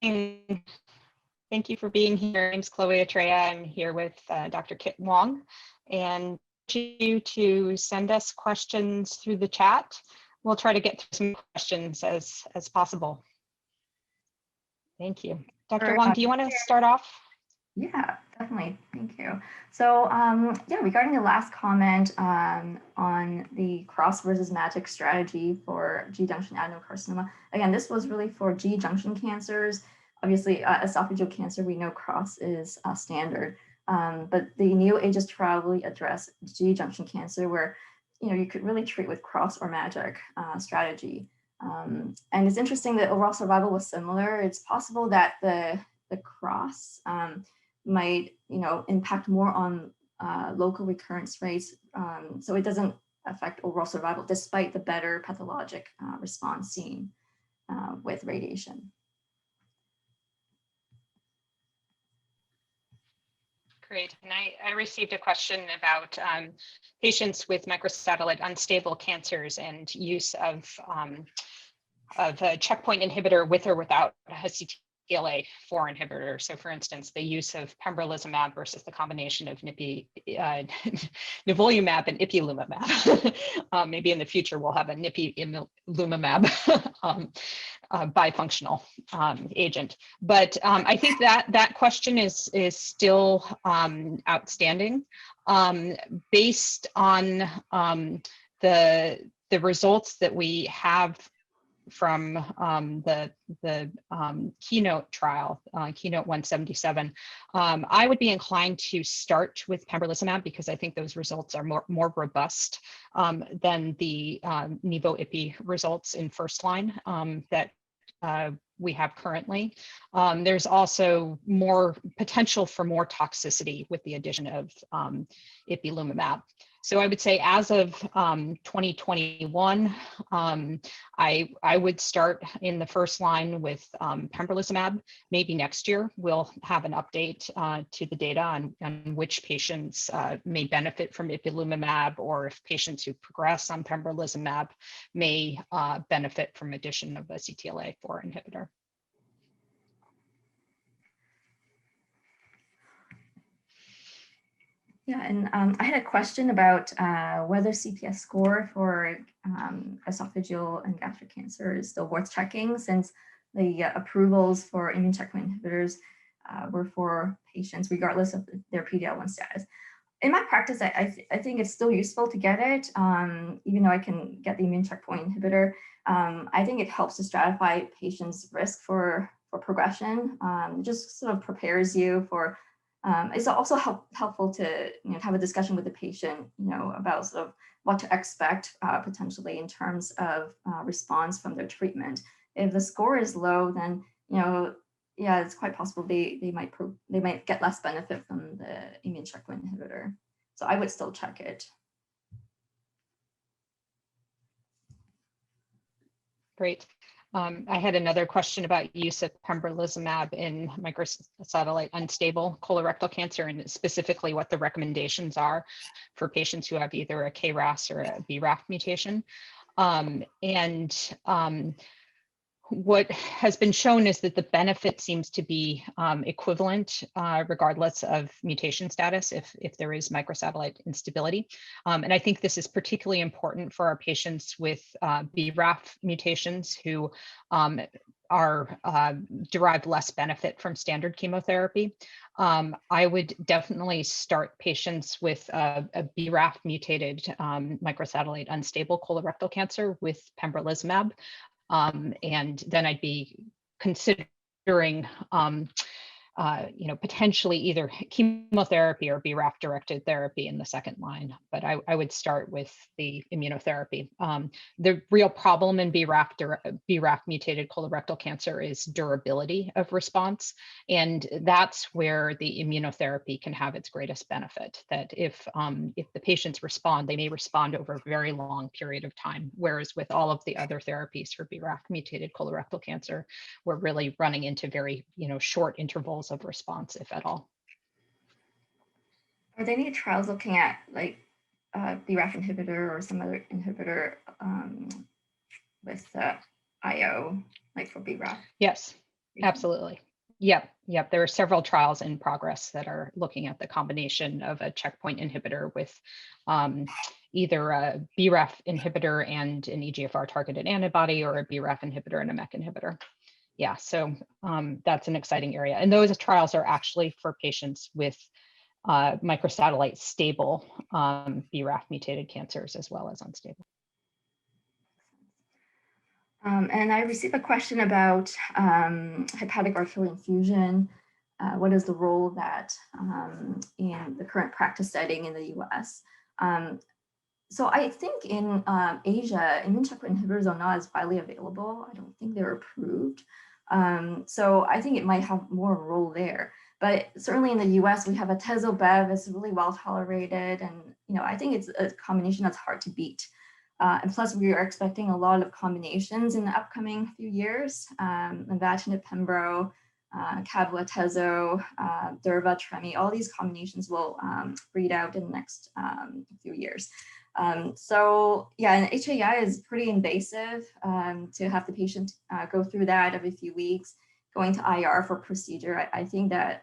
Thank you for being here. My name's Chloe Atreya. I'm here with Dr. Kit Wong, and you to send us questions through the chat. We'll try to get through some questions as possible. Thank you. Dr. Wong, do you want to start off? Yeah, definitely. Thank you. So yeah, regarding the last comment on the cross versus magic strategy for G-junction adenocarcinoma, again, this was really for G-junction cancers. Obviously, esophageal cancer, we know cross is standard, but the new agents trial really address G-junction cancer where you could really treat with cross or magic strategy. And it's interesting that overall survival was similar. It's possible that the cross might impact more on local recurrence rates, so it doesn't affect overall survival despite the better pathologic response seen with radiation. Great. And I received a question about patients with microsatellite unstable cancers and use of a checkpoint inhibitor with or without a CTLA-4 inhibitor. So for instance, the use of pembrolizumab versus the combination of nivolumab and ipilimumab. Maybe in the future we'll have a nivolumab bifunctional agent. But I think that question is still outstanding based on the results that we have from the Keynote trial, Keynote 177. I would be inclined to start with pembrolizumab because I think those results are more robust than the nivo-ipi results in first line that we have currently. There's also more potential for more toxicity with the addition of ipilimumab. So I would say as of 2021, I would start in the first line with pembrolizumab. Maybe next year we'll have an update to the data on which patients may benefit from ipilimumab, or if patients who progress on pembrolizumab may benefit from addition of a CTLA-4 inhibitor. Yeah, and I had a question about whether CPS score for esophageal and gastric cancer is still worth checking, since the approvals for immune checkpoint inhibitors were for patients regardless of their PD-L1 status. In my practice, I think it's still useful to get it, even though I can get the immune checkpoint inhibitor. I think it helps to stratify patients' risk for progression. It just sort of prepares you for. It's also helpful to have a discussion with the patient, about sort of what to expect potentially in terms of response from their treatment. If the score is low, then yeah, it's quite possible they might get less benefit from the immune checkpoint inhibitor. So I would still check it. Great. I had another question about use of pembrolizumab in microsatellite unstable colorectal cancer, and specifically what the recommendations are for patients who have either a KRAS or a BRAF mutation. What has been shown is that the benefit seems to be equivalent regardless of mutation status if there is microsatellite instability. And I think this is particularly important for our patients with BRAF mutations who derive less benefit from standard chemotherapy. I would definitely start patients with a BRAF mutated microsatellite unstable colorectal cancer with pembrolizumab. And then I'd be considering, potentially either chemotherapy or BRAF-directed therapy in the second line. But I would start with the immunotherapy. The real problem in BRAF-mutated colorectal cancer is durability of response, and that's where the immunotherapy can have its greatest benefit. That if the patients respond, they may respond over a very long period of time. Whereas with all of the other therapies for BRAF-mutated colorectal cancer, we're really running into very short intervals of response, if at all. Are there any trials looking at like BRAF inhibitor or some other inhibitor with IO, like for BRAF? Yes. Absolutely. Yep. There are several trials in progress that are looking at the combination of a checkpoint inhibitor with either a BRAF inhibitor and an EGFR targeted antibody, or a BRAF inhibitor and a MEK inhibitor. Yeah, so that's an exciting area. And those trials are actually for patients with microsatellite stable BRAF mutated cancers as well as unstable. And I received a question about hepatography infusion. What is the role of that in the current practice setting in the US? So I think in Asia, immune checkpoint inhibitors are not as widely available. I don't think they're approved. So I think it might have more of a role there. But certainly in the US, we have atezo-bev, it's really well tolerated. And I think it's a combination that's hard to beat. And plus, we are expecting a lot of combinations in the upcoming few years. Lenvatinib, Pembro, Cabo-Atezo, Durva, Tremi, all these combinations will read out in the next few years. So yeah, and HAI is pretty invasive to have the patient go through that every few weeks, going to IR for procedure. I think that,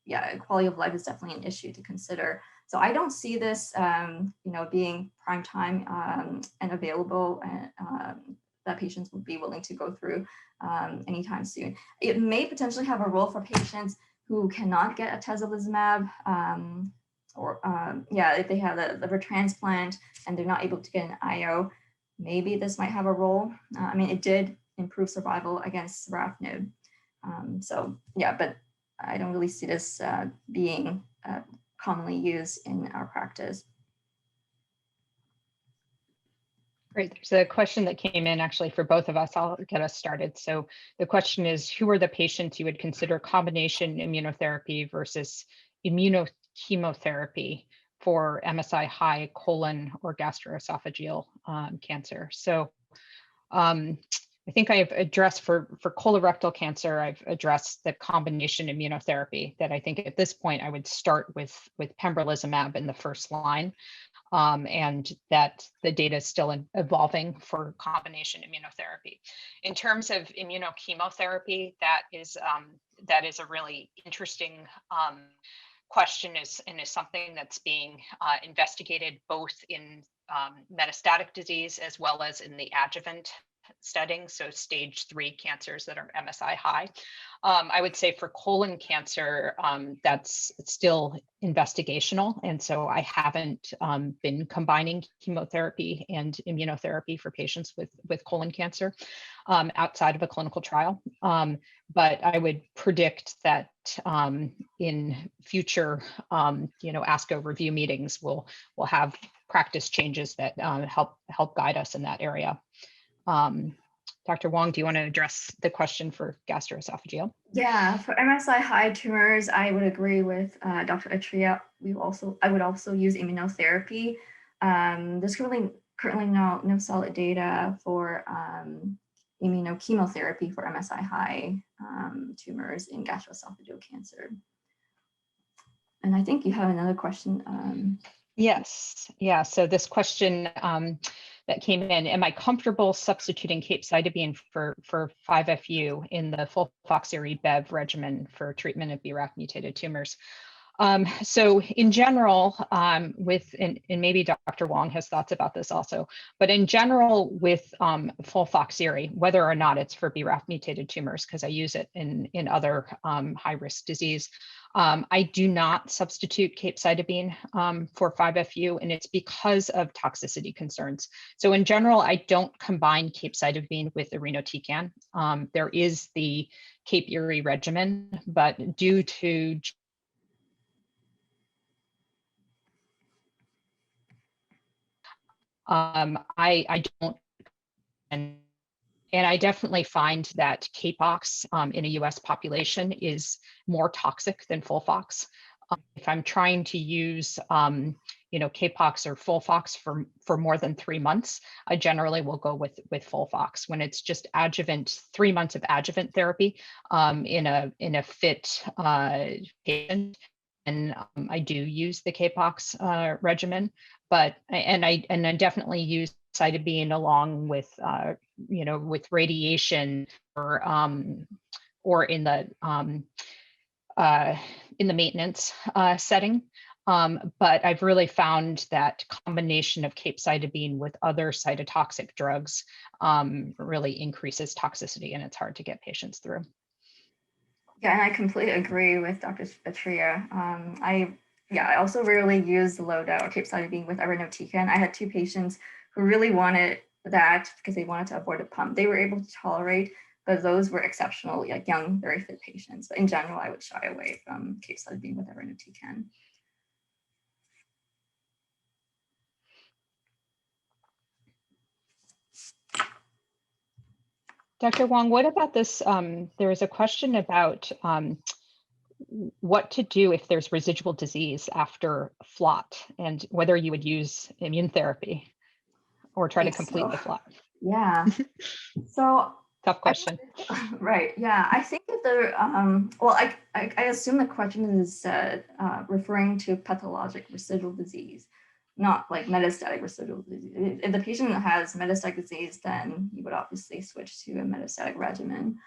yeah, quality of life is definitely an issue to consider. So I don't see this, being prime time and available that patients would be willing to go through anytime soon. It may potentially have a role for patients who cannot get atezolizumab, or if they have a liver transplant and they're not able to get an IO, maybe this might have a role. I mean, it did improve survival against sorafenib. So yeah, but I don't really see this being commonly used in our practice. Great. There's a question that came in actually for both of us. I'll get us started. So the question is, who are the patients you would consider combination immunotherapy versus immunochemotherapy for MSI high colon or gastroesophageal cancer? So I think I've addressed for colorectal cancer, I've addressed the combination immunotherapy that I think at this point I would start with pembrolizumab in the first line. And that the data is still evolving for combination immunotherapy. In terms of immunochemotherapy, that is a really interesting question, and is something that's being investigated both in metastatic disease as well as in the adjuvant setting, so stage 3 cancers that are MSI high. I would say for colon cancer, that's still investigational. And so I haven't been combining chemotherapy and immunotherapy for patients with colon cancer outside of a clinical trial. But I would predict that in future, ASCO review meetings, we'll have practice changes that help guide us in that area. Dr. Wong, do you want to address the question for gastroesophageal? Yeah, for MSI high tumors, I would agree with Dr. Atreya. I would also use immunotherapy. There's currently no solid data for immunochemotherapy for MSI high tumors in gastroesophageal cancer. And I think you have another question. Yes, yeah. So this question that came in, am I comfortable substituting Cape Cider Bean for 5-FU in the FOLFOXIRI-Bev regimen for treatment of BRAF mutated tumors? So in general, and maybe Dr. Wong has thoughts about this also, but in general with FOLFOXIRI, whether or not it's for BRAF mutated tumors, because I use it in other high-risk disease, I do not substitute Cape Cider Bean for 5-FU, and it's because of toxicity concerns. So in general, I don't combine Cape Cider Bean with irinotecan. There is the Cape Iri regimen, but due to I don't, and I definitely find that Capox in a US population is more toxic than Folfox. If I'm trying to use Capox or Folfox for more than 3 months, I generally will go with Folfox. When it's just adjuvant, 3 months of adjuvant therapy in a fit patient, and I do use the Capox regimen, but I definitely use cytarabine along with with radiation or in the maintenance setting. But I've really found that combination of Cape Cider Bean with other cytotoxic drugs really increases toxicity, and it's hard to get patients through. Yeah, and I completely agree with Dr. Atreya. I also rarely use the loadout or Cape Cider Bean with irinotecan. I had 2 patients who really wanted that because they wanted to avoid a pump. They were able to tolerate, but those were exceptional, like young, very fit patients. But in general, I would shy away from Cape Cider Bean with irinotecan. Dr. Wong, what about this? There was a question about what to do if there's residual disease after flot, and whether you would use immune therapy or try to complete the flot. Yeah. So tough question. Right. Yeah. I think that I assume the question is referring to pathologic residual disease, not like metastatic residual disease. If the patient has metastatic disease, then you would obviously switch to a metastatic regimen.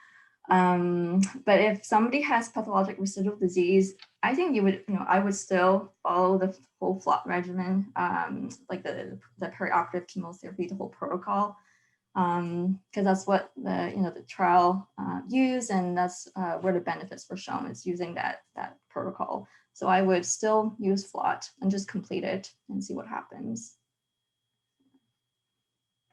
But if somebody has pathologic residual disease, I think I would still follow the whole flot regimen, like the perioperative chemotherapy, the whole protocol, because that's what the trial used, and that's where the benefits were shown, is using that protocol. So I would still use flot and just complete it and see what happens.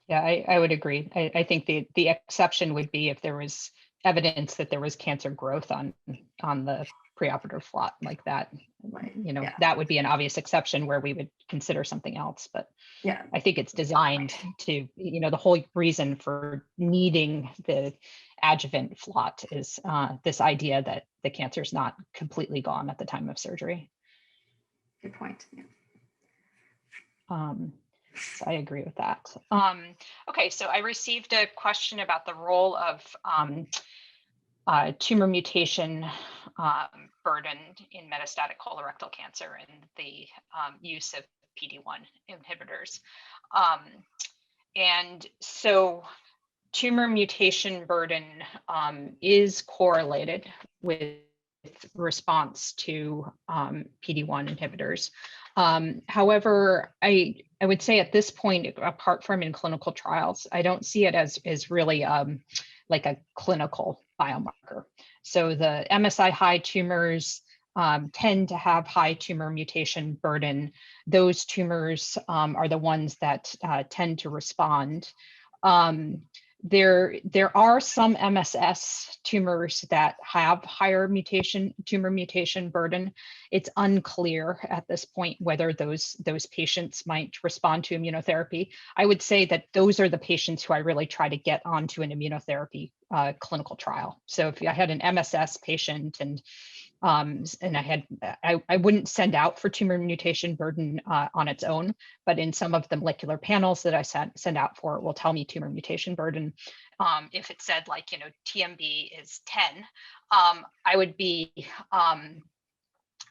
Yeah, I would agree. I think the exception would be if there was evidence that there was cancer growth on the preoperative flot like that. Right. That would be an obvious exception where we would consider something else. But yeah, I think it's designed to, the whole reason for needing the adjuvant flot is this idea that the cancer is not completely gone at the time of surgery. Good point. Yeah. So I agree with that. Okay, so I received a question about the role of tumor mutation burden in metastatic colorectal cancer and the use of PD-1 inhibitors. And so tumor mutation burden is correlated with response to PD-1 inhibitors. However, I would say at this point, apart from in clinical trials, I don't see it as really like a clinical biomarker. So the MSI high tumors tend to have high tumor mutation burden. Those tumors are the ones that tend to respond. There are some MSS tumors that have higher tumor mutation burden. It's unclear at this point whether those patients might respond to immunotherapy. I would say that those are the patients who I really try to get onto an immunotherapy clinical trial. So if I had an MSS patient and I wouldn't send out for tumor mutation burden on its own, but in some of the molecular panels that I send out for, it will tell me tumor mutation burden. If it said like, TMB is 10, I would be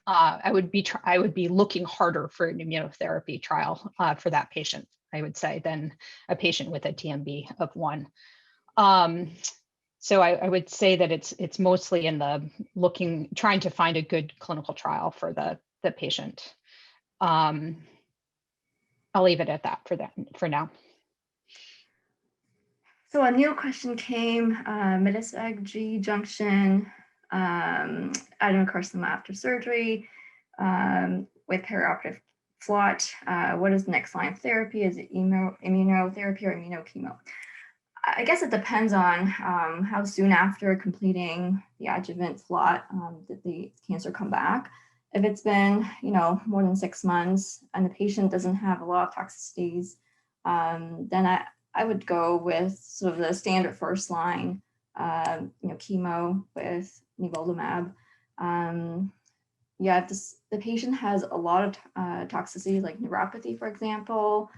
looking harder for an immunotherapy trial for that patient, I would say, than a patient with a TMB of 1. So I would say that it's mostly in the trying to find a good clinical trial for the patient. I'll leave it at that for now. So a new question came, metastatic G junction, adenocarcinoma after surgery with perioperative flot. What is the next line of therapy? Is it immunotherapy or immunochemo? I guess it depends on how soon after completing the adjuvant flot did the cancer come back. If it's been, more than 6 months and the patient doesn't have a lot of toxicities, then I would go with sort of the standard first line, chemo with nivolumab. If the patient has a lot of toxicity, like neuropathy, for example,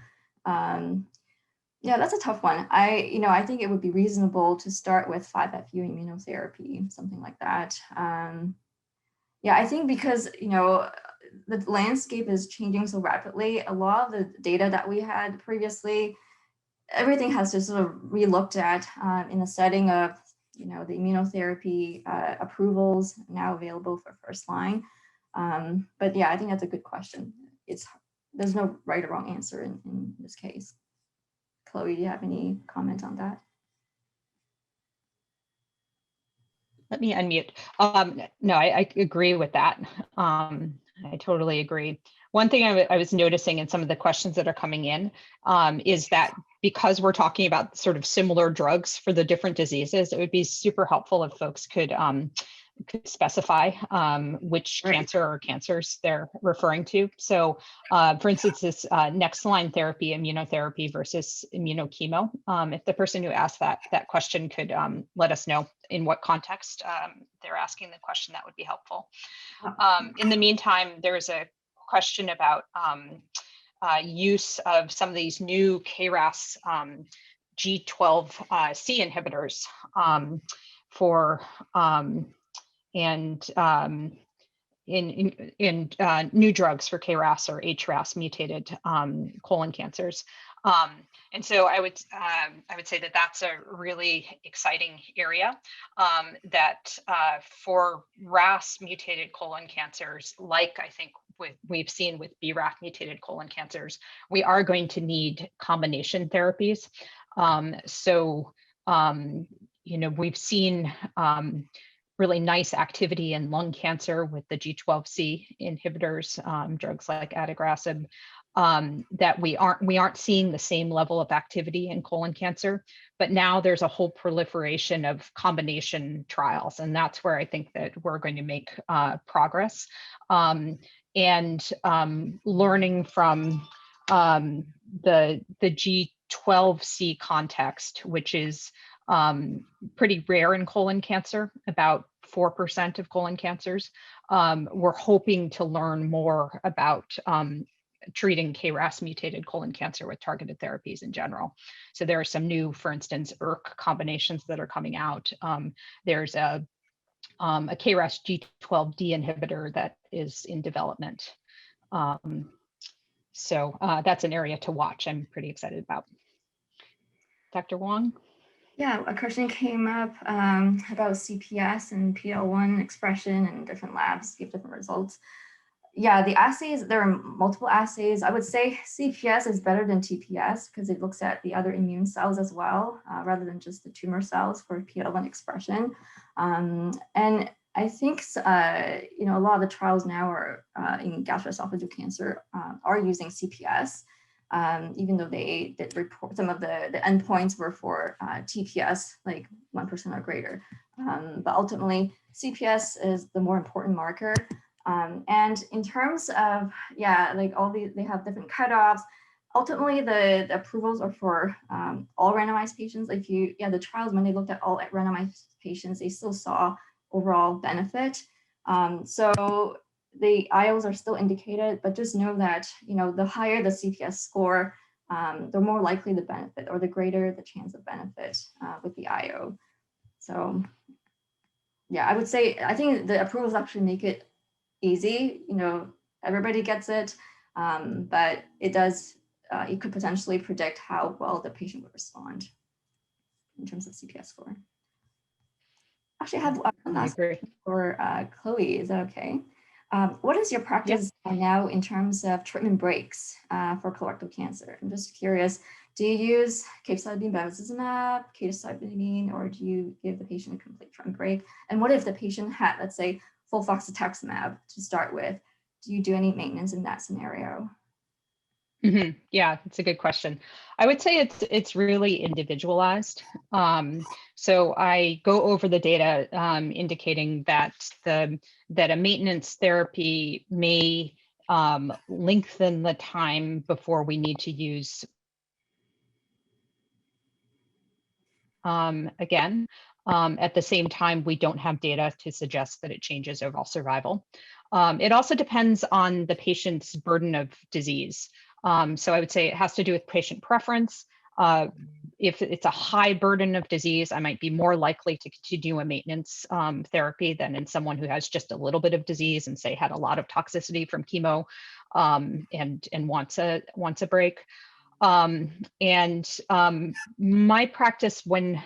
that's a tough one. I think it would be reasonable to start with 5-FU immunotherapy, something like that. I think because, the landscape is changing so rapidly, a lot of the data that we had previously, everything has to sort of re-looked at in the setting of, the immunotherapy approvals now available for first line. But yeah, I think that's a good question. There's no right or wrong answer in this case. Chloe, do you have any comment on that? Let me unmute. No, I agree with that. I totally agree. One thing I was noticing in some of the questions that are coming in is that because we're talking about sort of similar drugs for the different diseases, it would be super helpful if folks could specify which cancer or cancers they're referring to. So for instance, this next line therapy, immunotherapy versus immunochemo. If the person who asked that question could let us know in what context they're asking the question, that would be helpful. In the meantime, there's a question about use of some of these new KRAS G12C inhibitors for in new drugs for KRAS or HRAS mutated colon cancers. And so I would say that that's a really exciting area that for RAS mutated colon cancers, like I think we've seen with BRAF mutated colon cancers, we are going to need combination therapies. We've seen really nice activity in lung cancer with the G12C inhibitors, drugs like adagrasib, that we aren't seeing the same level of activity in colon cancer, but now there's a whole proliferation of combination trials, and that's where I think that we're going to make progress. Learning from the G12C context, which is pretty rare in colon cancer, about 4% of colon cancers. We're hoping to learn more about treating KRAS mutated colon cancer with targeted therapies in general. So there are some new, for instance, ERK combinations that are coming out. There's a KRAS G12D inhibitor that is in development. So that's an area to watch. I'm pretty excited about. Dr. Wong? Yeah, a question came up about CPS and PD-L1 expression, and different labs give different results. Yeah, the assays, there are multiple assays. I would say CPS is better than TPS because it looks at the other immune cells as well, rather than just the tumor cells for PD-L1 expression. And I think, a lot of the trials now are in gastroesophageal cancer are using CPS. Even though they did report some of the endpoints were for TPS, like 1% or greater. But ultimately, CPS is the more important marker. And in terms of, they have different cutoffs. Ultimately, the approvals are for all randomized patients. The trials, when they looked at all randomized patients, they still saw overall benefit. So the IOs are still indicated, but just know that, the higher the CPS score, the more likely the benefit, or the greater the chance of benefit with the IO. So yeah, I think the approvals actually make it easy, everybody gets it, but it could potentially predict how well the patient would respond in terms of CPS score. Actually, I have one last question for Chloe, is that okay? What is your practice now in terms of treatment breaks for colorectal cancer? I'm just curious, do you use Cape Cider Bean bevacizumab, Cape Cider Bean, or do you give the patient a complete treatment break? And what if the patient had, let's say, sulfoxafleximab to start with? Do you do any maintenance in that scenario? Mm-hmm. Yeah, it's a good question. I would say it's really individualized. So I go over the data indicating that a maintenance therapy may lengthen the time before we need to use again. At the same time, we don't have data to suggest that it changes overall survival. It also depends on the patient's burden of disease. So I would say it has to do with patient preference. If it's a high burden of disease, I might be more likely to do a maintenance therapy than in someone who has just a little bit of disease and say had a lot of toxicity from chemo and wants a break. My practice, when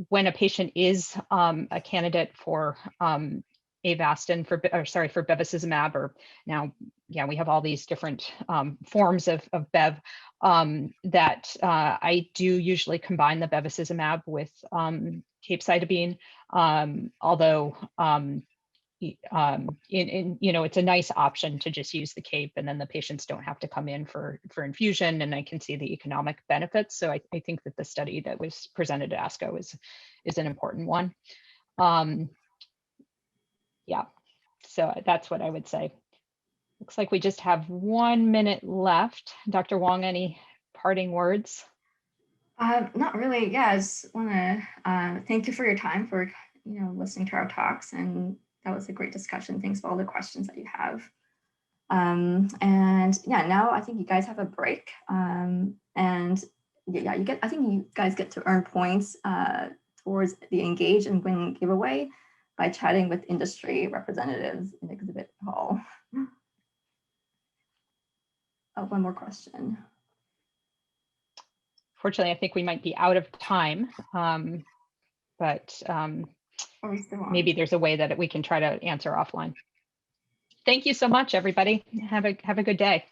when a patient is a candidate for Avastin for bevacizumab, or now, yeah, we have all these different forms of Bev, that I do usually combine the bevacizumab with Cape Cider Bean, although it's a nice option to just use the Cape, and then the patients don't have to come in for infusion, and I can see the economic benefits. So I think that the study that was presented at ASCO is an important one. Yeah, so that's what I would say. Looks like we just have 1 minute left. Dr. Wong, any parting words? Not really. Yeah, I just want to thank you for your time, for listening to our talks, and that was a great discussion. Thanks for all the questions that you have. And yeah, now I think you guys have a break, and yeah, I think you guys get to earn points towards the Engage and Win giveaway by chatting with industry representatives in exhibit hall. Oh, one more question. Fortunately, I think we might be out of time, but maybe there's a way that we can try to answer offline. Thank you so much, everybody. Have a good day.